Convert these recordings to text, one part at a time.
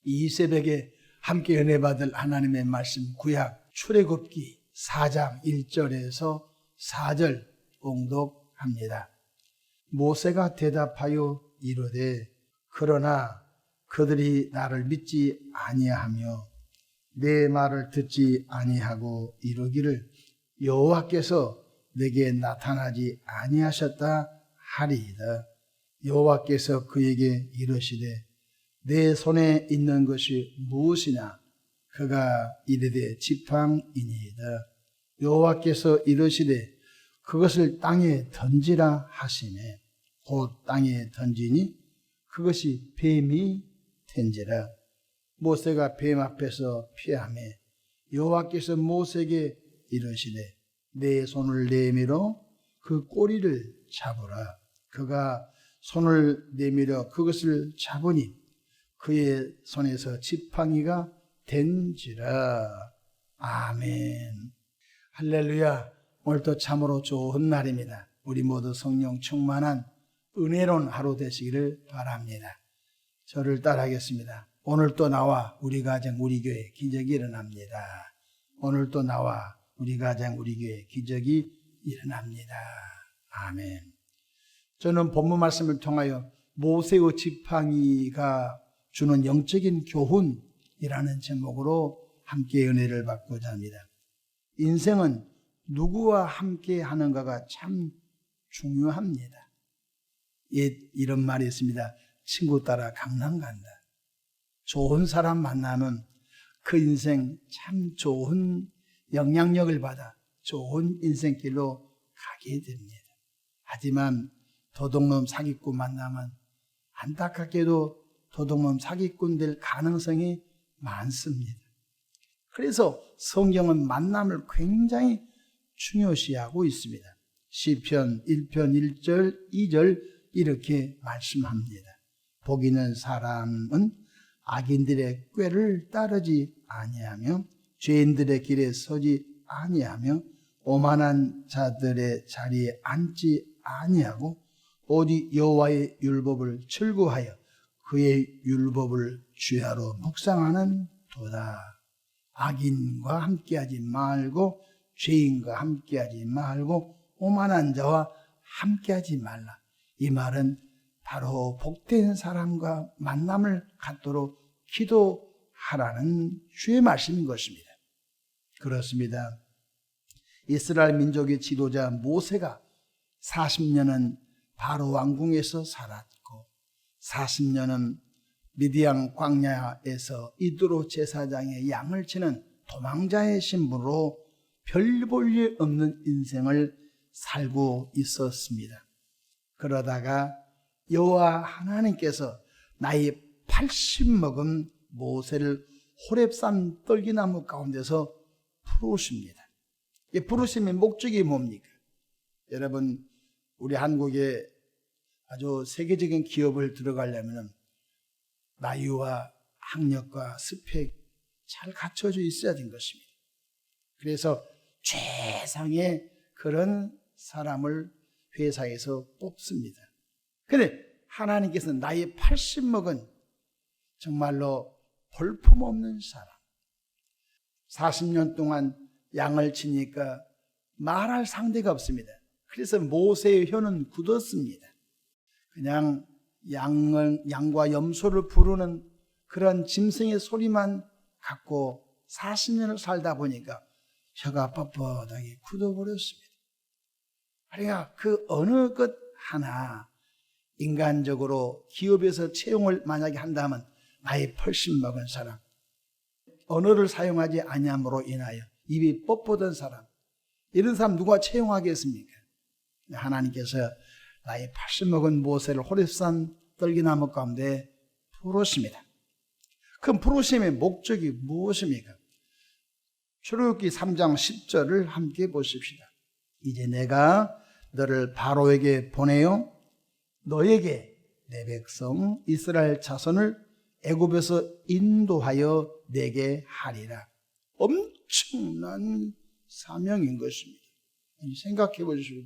이 새벽에 함께 은혜 받을 하나님의 말씀 구약 출애굽기 4장 1절에서 4절 봉독합니다. 모세가 대답하여 이르되 그러나 그들이 나를 믿지 아니하며 내 말을 듣지 아니하고 이르기를 여호와께서 내게 나타나지 아니하셨다 하리이다. 여호와께서 그에게 이르시되 내 손에 있는 것이 무엇이냐? 그가 이르되 지팡이니이다. 여호와께서 이르시되 그것을 땅에 던지라 하시매 곧 땅에 던지니 그것이 뱀이 된지라. 모세가 뱀 앞에서 피하매 여호와께서 모세에게 이르시되 내 손을 내밀어 그 꼬리를 잡으라. 그가 손을 내밀어 그것을 잡으니 그의 손에서 지팡이가 된지라. 아멘. 할렐루야. 오늘도 참으로 좋은 날입니다. 우리 모두 성령 충만한 은혜로운 하루 되시기를 바랍니다. 저를 따라하겠습니다. 오늘 또 나와 우리 가정 우리 교회 기적이 일어납니다. 오늘 또 나와 우리 가정 우리 교회 기적이 일어납니다. 아멘. 저는 본문 말씀을 통하여 모세의 지팡이가 주는 영적인 교훈이라는 제목으로 함께 은혜를 받고자 합니다. 인생은 누구와 함께 하는가가 참 중요합니다. 이런 말이 있습니다. 친구 따라 강남 간다. 좋은 사람 만나면 그 인생 참 좋은 영향력을 받아 좋은 인생길로 가게 됩니다. 하지만 도둑놈 사기꾼 만나면 안타깝게도 도둑놈 사기꾼 될 가능성이 많습니다. 그래서 성경은 만남을 굉장히 중요시하고 있습니다. 시편 1편 1절 2절 이렇게 말씀합니다. 복 있는 사람은 악인들의 꾀를 따르지 아니하며 죄인들의 길에 서지 아니하며 오만한 자들의 자리에 앉지 아니하고 오직 여호와의 율법을 즐거워하여 그의 율법을 주야로 묵상하는 도다. 악인과 함께하지 말고 죄인과 함께하지 말고 오만한 자와 함께하지 말라. 이 말은 바로 복된 사람과 만남을 갖도록 기도하라는 주의 말씀인 것입니다. 그렇습니다. 이스라엘 민족의 지도자 모세가 40년은 바로 왕궁에서 살았고 40년은 미디안 광야에서 이드로 제사장의 양을 치는 도망자의 신분으로 별 볼 일 없는 인생을 살고 있었습니다. 그러다가 여호와 하나님께서 나이 80 먹은 모세를 호렙산 떨기나무 가운데서 부르십니다. 이 부르심의 목적이 뭡니까? 여러분, 우리 한국에 아주 세계적인 기업을 들어가려면 나이와 학력과 스펙 잘 갖춰져 있어야 된 것입니다. 그래서 최상의 그런 사람을 회사에서 뽑습니다. 그런데 하나님께서는 나이 80 먹은 정말로 볼품없는 사람, 40년 동안 양을 치니까 말할 상대가 없습니다. 그래서 모세의 혀는 굳었습니다. 그냥 양과 염소를 부르는 그런 짐승의 소리만 갖고 40년을 살다 보니까 혀가 뻣뻣하게 굳어버렸습니다. 그러니까 그 어느 것 하나 인간적으로 기업에서 채용을 만약에 한다면 나이 80 먹은 사람, 언어를 사용하지 아니함으로 인하여 입이 뻣뻣한 사람, 이런 사람 누가 채용하겠습니까? 하나님께서 나이 80 먹은 모세를 호렙산 떨기나무 가운데 부르십니다. 그 부르심의 목적이 무엇입니까? 출애굽기 3장 10절을 함께 보십시다. 이제 내가 너를 바로에게 보내어 너에게 내 백성 이스라엘 자손을 애굽에서 인도하여 내게 하리라. 엄청난 사명인 것입니다. 생각해 보십시오.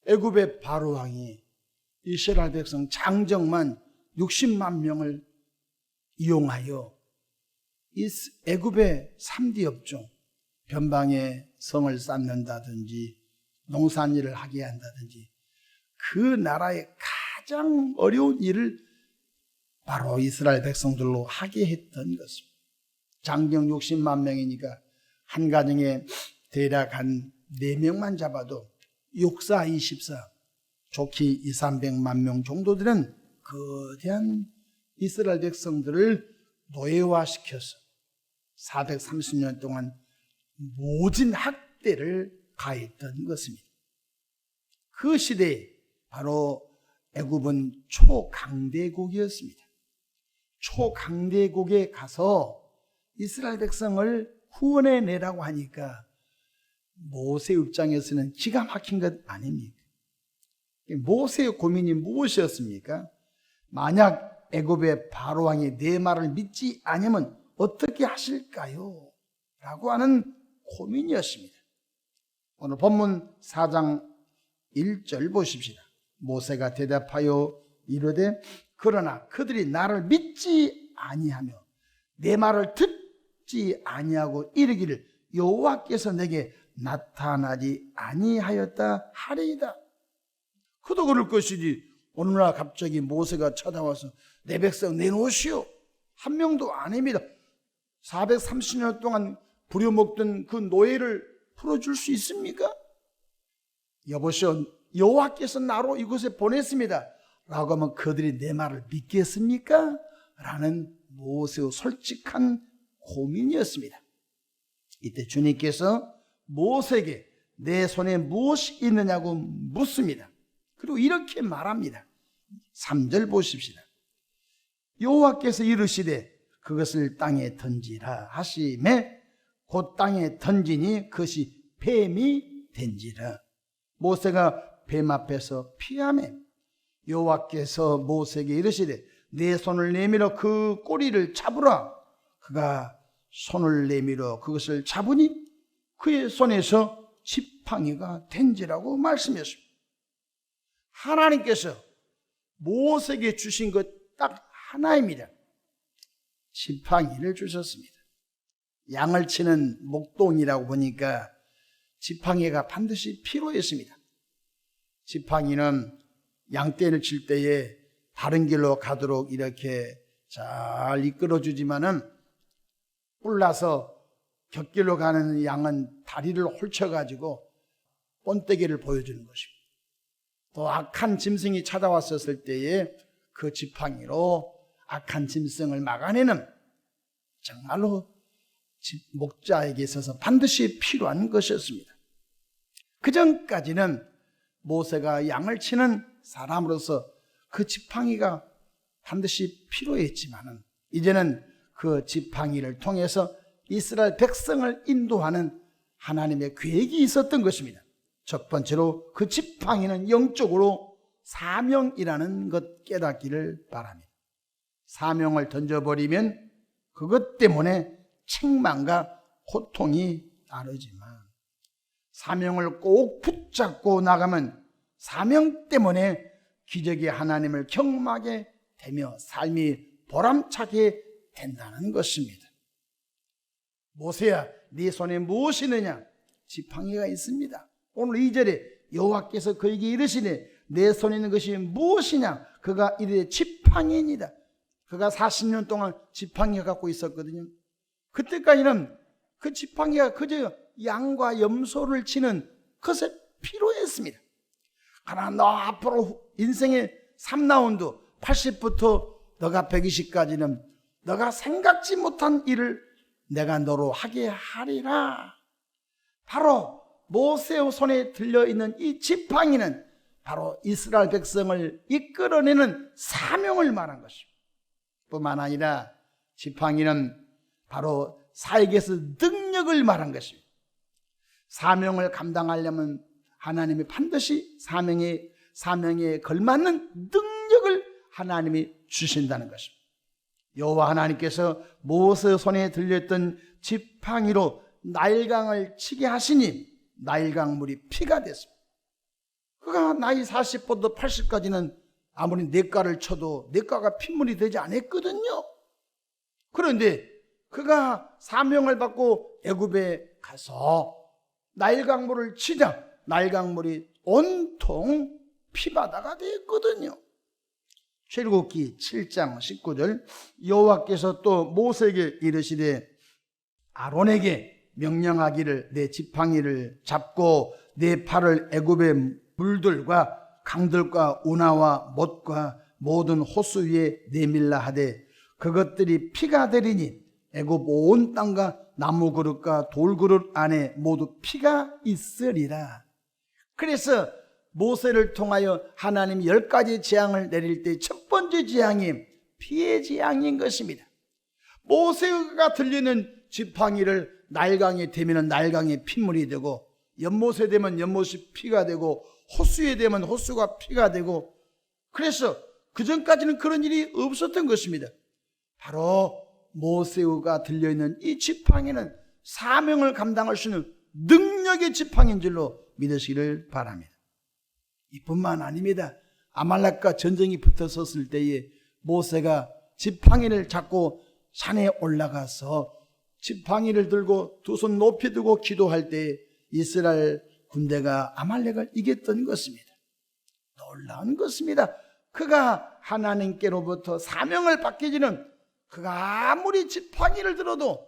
애굽의 바로왕이 이스라엘 백성 장정만 60만 명을 이용하여 애굽의 3D 업종, 변방에 성을 쌓는다든지 농산일을 하게 한다든지 그 나라의 가장 어려운 일을 바로 이스라엘 백성들로 하게 했던 것입니다. 장정 60만 명이니까 한 가정에 대략 한 4명만 잡아도 6사 24, 좋게 2, 300만 명 정도들은 거대한 이스라엘 백성들을 노예화시켜서 430년 동안 모진 학대를 가했던 것입니다. 그 시대에 바로 애굽은 초강대국이었습니다. 초강대국에 가서 이스라엘 백성을 후원해내라고 하니까 모세 입장에서는 기가 막힌 것 아닙니까? 모세의 고민이 무엇이었습니까? 만약 애굽의 바로왕이 내 말을 믿지 않으면 어떻게 하실까요? 라고 하는 고민이었습니다. 오늘 본문 4장 1절 보십시다. 모세가 대답하여 이르되 그러나 그들이 나를 믿지 아니하며 내 말을 듣지 아니하고 이르기를 여호와께서 내게 나타나지 아니하였다 하리이다. 그도 그럴 것이지 어느 날 갑자기 모세가 쳐다와서 내 백성 내놓으시오. 한 명도 아닙니다. 430년 동안 부려먹던 그 노예를 풀어줄 수 있습니까? 여보시오, 여호와께서 나로 이곳에 보냈습니다 라고 하면 그들이 내 말을 믿겠습니까? 라는 모세의 솔직한 고민이었습니다. 이때 주님께서 모세에게 내 손에 무엇이 있느냐고 묻습니다. 그리고 이렇게 말합니다. 3절 보십시다. 여호와께서 이르시되 그것을 땅에 던지라 하시매 곧 땅에 던지니 그것이 뱀이 된지라. 모세가 뱀 앞에서 피하매 여호와께서 모세에게 이르시되 내 손을 내밀어 그 꼬리를 잡으라. 그가 손을 내밀어 그것을 잡으니 그의 손에서 지팡이가 된지라고 말씀하십니다. 하나님께서 모세에게 주신 것 딱 하나입니다. 지팡이를 주셨습니다. 양을 치는 목동이라고 보니까 지팡이가 반드시 필요했습니다. 지팡이는 양떼를 칠 때에 다른 길로 가도록 이렇게 잘 이끌어주지만은 뿔나서 곁길로 가는 양은 다리를 홀쳐가지고 번데기를 보여주는 것입니다. 또 악한 짐승이 찾아왔었을 때에 그 지팡이로 악한 짐승을 막아내는 정말로 목자에게 있어서 반드시 필요한 것이었습니다. 그 전까지는 모세가 양을 치는 사람으로서 그 지팡이가 반드시 필요했지만은 이제는 그 지팡이를 통해서 이스라엘 백성을 인도하는 하나님의 계획이 있었던 것입니다. 첫 번째로 그 지팡이는 영적으로 사명이라는 것 깨닫기를 바랍니다. 사명을 던져버리면 그것 때문에 책망과 고통이 따르지만 사명을 꼭 붙잡고 나가면 사명 때문에 기적이 하나님을 경험하게 되며 삶이 보람차게 된다는 것입니다. 모세야, 네 손에 무엇이 있느냐? 지팡이가 있습니다. 오늘 2절에 여호와께서 그에게 이르시되 내 손에 있는 것이 무엇이냐? 그가 이르되 지팡이니라. 그가 40년 동안 지팡이 갖고 있었거든요. 그때까지는 그 지팡이가 그저 양과 염소를 치는 것에 필요했습니다. 그러나 너 앞으로 인생의 3라운드 80부터 너가 120까지는 너가 생각지 못한 일을 내가 너로 하게 하리라. 바로 모세의 손에 들려있는 이 지팡이는 바로 이스라엘 백성을 이끌어내는 사명을 말한 것입니다. 뿐만 아니라 지팡이는 바로 사역에서 능력을 말한 것입니다. 사명을 감당하려면 하나님이 반드시 사명에 걸맞는 능력을 하나님이 주신다는 것입니다. 여호와 하나님께서 모세 손에 들렸던 지팡이로 나일강을 치게 하시니 나일강 물이 피가 됐습니다. 그가 나이 40부터 80까지는 아무리 냇가를 쳐도 냇가가 핏물이 되지 않았거든요. 그런데 그가 사명을 받고 애굽에 가서 나일강물을 치자 나일강물이 온통 피바다가 되었거든요. 출애굽기 7장 19절 여호와께서 또 모세에게 이르시되 아론에게 명령하기를 내 지팡이를 잡고 내 팔을 애굽의 물들과 강들과 운하와 못과 모든 호수 위에 내밀라 하되 그것들이 피가 되리니 애굽 온 땅과 나무 그릇과 돌 그릇 안에 모두 피가 있으리라. 그래서 모세를 통하여 하나님이 10가지 재앙을 내릴 때 첫 번째 재앙이 피의 재앙인 것입니다. 모세가 들리는 지팡이를 나일강에 대면 나일강에 핏물이 되고 연못에 되면 연못이 피가 되고 호수에 되면 호수가 피가 되고, 그래서 그전까지는 그런 일이 없었던 것입니다. 바로 모세가 들려있는 이 지팡이는 사명을 감당할 수 있는 능력의 지팡이인 줄로 믿으시기를 바랍니다. 이뿐만 아닙니다. 아말렉과 전쟁이 붙어섰을 때에 모세가 지팡이를 잡고 산에 올라가서 지팡이를 들고 두 손 높이 들고 기도할 때 이스라엘 군대가 아말렉을 이겼던 것입니다. 놀라운 것입니다. 그가 하나님께로부터 사명을 받기 전에는 그가 아무리 지팡이를 들어도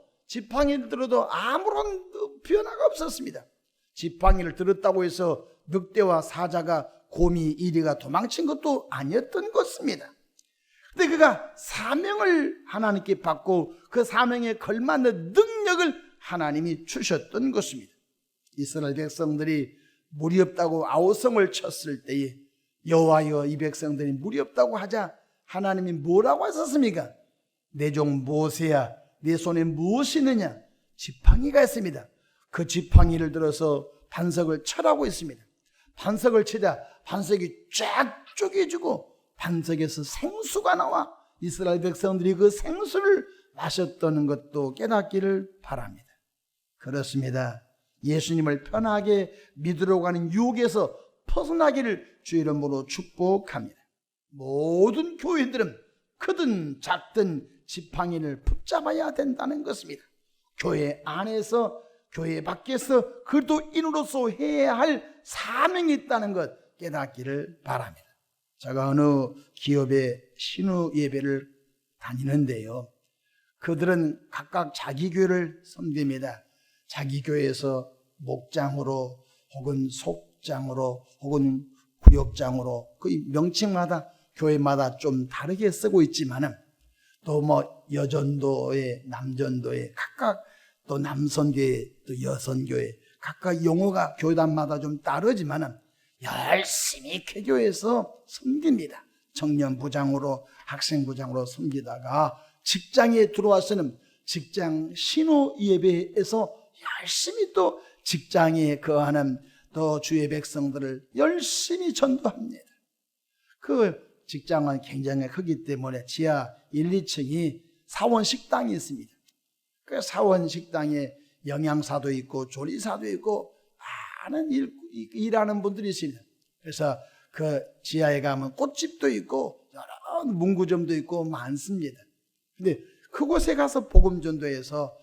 아무런 변화가 없었습니다. 지팡이를 들었다고 해서 늑대와 사자가 곰이 이리가 도망친 것도 아니었던 것입니다. 근데 그가 사명을 하나님께 받고 그 사명에 걸맞는 능력을 하나님이 주셨던 것입니다. 이스라엘 백성들이 물이 없다고 아우성을 쳤을 때에 여호와여 이 백성들이 물이 없다고 하자 하나님이 뭐라고 하셨습니까? 내 종 모세야 내 손에 무엇이 있느냐? 지팡이가 있습니다. 그 지팡이를 들어서 반석을 쳐라고 했습니다. 반석을 치자 반석이 쫙 쪼개지고 반석에서 생수가 나와 이스라엘 백성들이 그 생수를 마셨다는 것도 깨닫기를 바랍니다. 그렇습니다. 예수님을 편하게 믿으려고 하는 유혹에서 벗어나기를 주의 이름으로 축복합니다. 모든 교회들은 크든 작든 지팡이를 붙잡아야 된다는 것입니다. 교회 안에서 교회 밖에서 그리스도인으로서 해야 할 사명이 있다는 것 깨닫기를 바랍니다. 제가 어느 기업의 신우 예배를 다니는데요, 그들은 각각 자기 교회를 섬깁니다. 자기 교회에서 목장으로 혹은 속장으로 혹은 구역장으로 그 명칭마다 교회마다 좀 다르게 쓰고 있지만은 또 뭐 여전도회, 남전도회 각각 또 남선교회 또 여선교회 각각 용어가 교단마다 좀 다르지만은 열심히 개교에서 섬깁니다. 청년부장으로 학생부장으로 섬기다가 직장에 들어와서는 직장 신호 예배에서 열심히 또 직장에 거하는 또 주의 백성들을 열심히 전도합니다. 그 직장은 굉장히 크기 때문에 지하 1, 2층이 사원 식당이 있습니다. 그 사원 식당에 영양사도 있고 조리사도 있고 많은 일하는 분들이 있습니다. 그래서 그 지하에 가면 꽃집도 있고 여러 문구점도 있고 많습니다. 근데 그곳에 가서 복음전도해서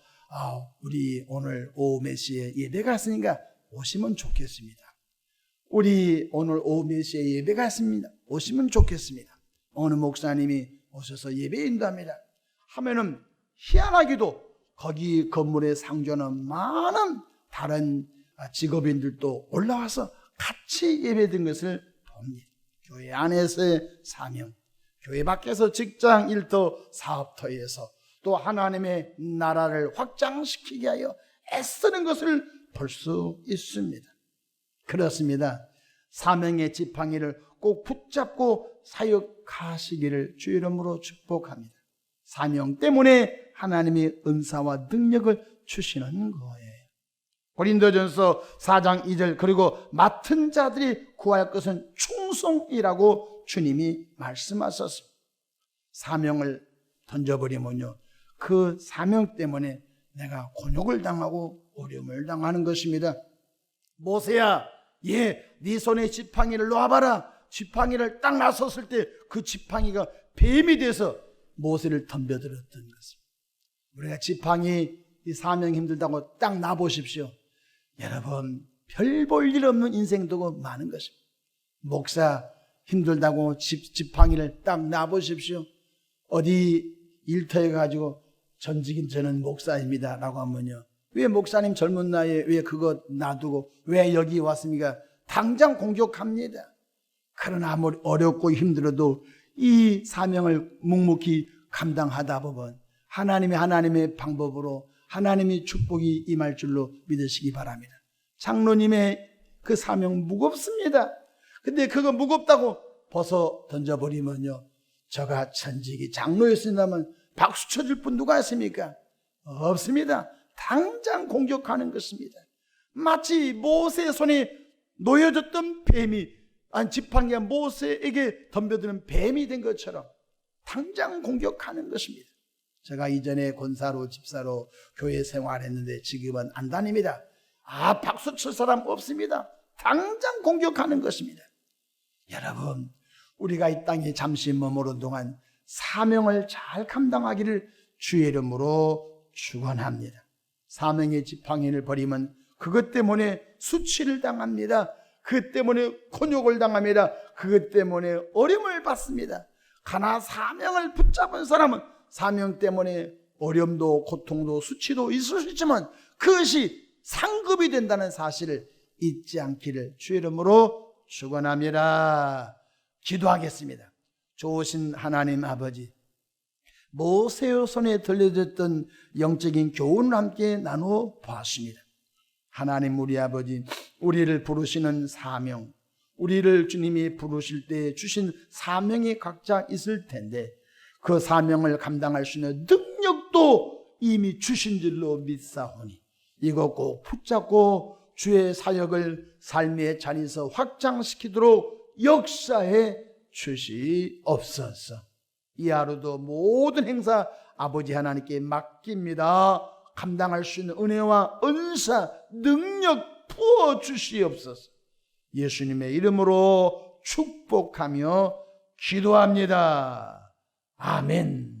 우리 오늘 오후 몇 시에 예배가 있으니까 오시면 좋겠습니다. 우리 오늘 오후 몇 시에 예배가 있습니다. 오시면 좋겠습니다. 어느 목사님이 오셔서 예배 인도합니다. 하면은 희한하게도 거기 건물에 상주하는 많은 다른 직업인들도 올라와서 같이 예배드린 것을 봅니다. 교회 안에서의 사명, 교회 밖에서 직장, 일터, 사업터에서 또 하나님의 나라를 확장시키게 하여 애쓰는 것을 볼 수 있습니다. 그렇습니다. 사명의 지팡이를 꼭 붙잡고 사역하시기를 주의 이름으로 축복합니다. 사명 때문에 하나님이 은사와 능력을 주시는 거예요. 고린도전서 4장 2절 그리고 맡은 자들이 구할 것은 충성이라고 주님이 말씀하셨습니다. 사명을 던져버리면요, 그 사명 때문에 내가 곤욕을 당하고 어려움을 당하는 것입니다. 모세야, 네 손에 지팡이를 놓아봐라. 지팡이를 딱 놨었을 때 그 지팡이가 뱀이 돼서 모세를 덤벼들었던 것입니다. 우리가 지팡이 이 사명 힘들다고 딱 놔보십시오. 여러분 별 볼 일 없는 인생도 많은 것입니다. 목사 힘들다고 지팡이를 딱 놔보십시오. 어디 일터에 가지고 전직인 저는 목사입니다 라고 하면요, 왜 목사님 젊은 나이에 왜 그거 놔두고 왜 여기 왔습니까? 당장 공격합니다. 그러나 아무리 어렵고 힘들어도 이 사명을 묵묵히 감당하다 보면 하나님의 방법으로 하나님의 축복이 임할 줄로 믿으시기 바랍니다. 장로님의 그 사명 무겁습니다. 근데 그거 무겁다고 벗어 던져버리면요, 저가 천직이 장로였습니다면 박수 쳐줄 분 누가 있습니까? 없습니다. 당장 공격하는 것입니다. 마치 모세의 손에 놓여졌던 뱀이, 지팡이가 모세에게 덤벼드는 뱀이 된 것처럼 당장 공격하는 것입니다. 제가 이전에 권사로 집사로 교회 생활했는데 지금은 안 다닙니다. 박수 칠 사람 없습니다. 당장 공격하는 것입니다. 여러분, 우리가 이 땅에 잠시 머무른 동안 사명을 잘 감당하기를 주의 이름으로 축원합니다. 사명의 지팡이를 버리면 그것 때문에 수치를 당합니다. 그것 때문에 곤욕을 당합니다. 그것 때문에 어려움을 받습니다. 가나 사명을 붙잡은 사람은 사명 때문에 어려움도 고통도 수치도 있을 수 있지만 그것이 상급이 된다는 사실을 잊지 않기를 주의 이름으로 축원합니다. 기도하겠습니다. 좋으신 하나님 아버지, 모세의 손에 들려졌던 영적인 교훈을 함께 나누어 보았습니다. 하나님 우리 아버지, 우리를 부르시는 사명, 우리를 주님이 부르실 때 주신 사명이 각자 있을 텐데 그 사명을 감당할 수 있는 능력도 이미 주신 줄로 믿사오니 이거 꼭 붙잡고 주의 사역을 삶의 자리에서 확장시키도록 역사해 주시옵소서. 이 하루도 모든 행사 아버지 하나님께 맡깁니다. 감당할 수 있는 은혜와 은사, 능력 부어 주시옵소서. 예수님의 이름으로 축복하며 기도합니다. 아멘.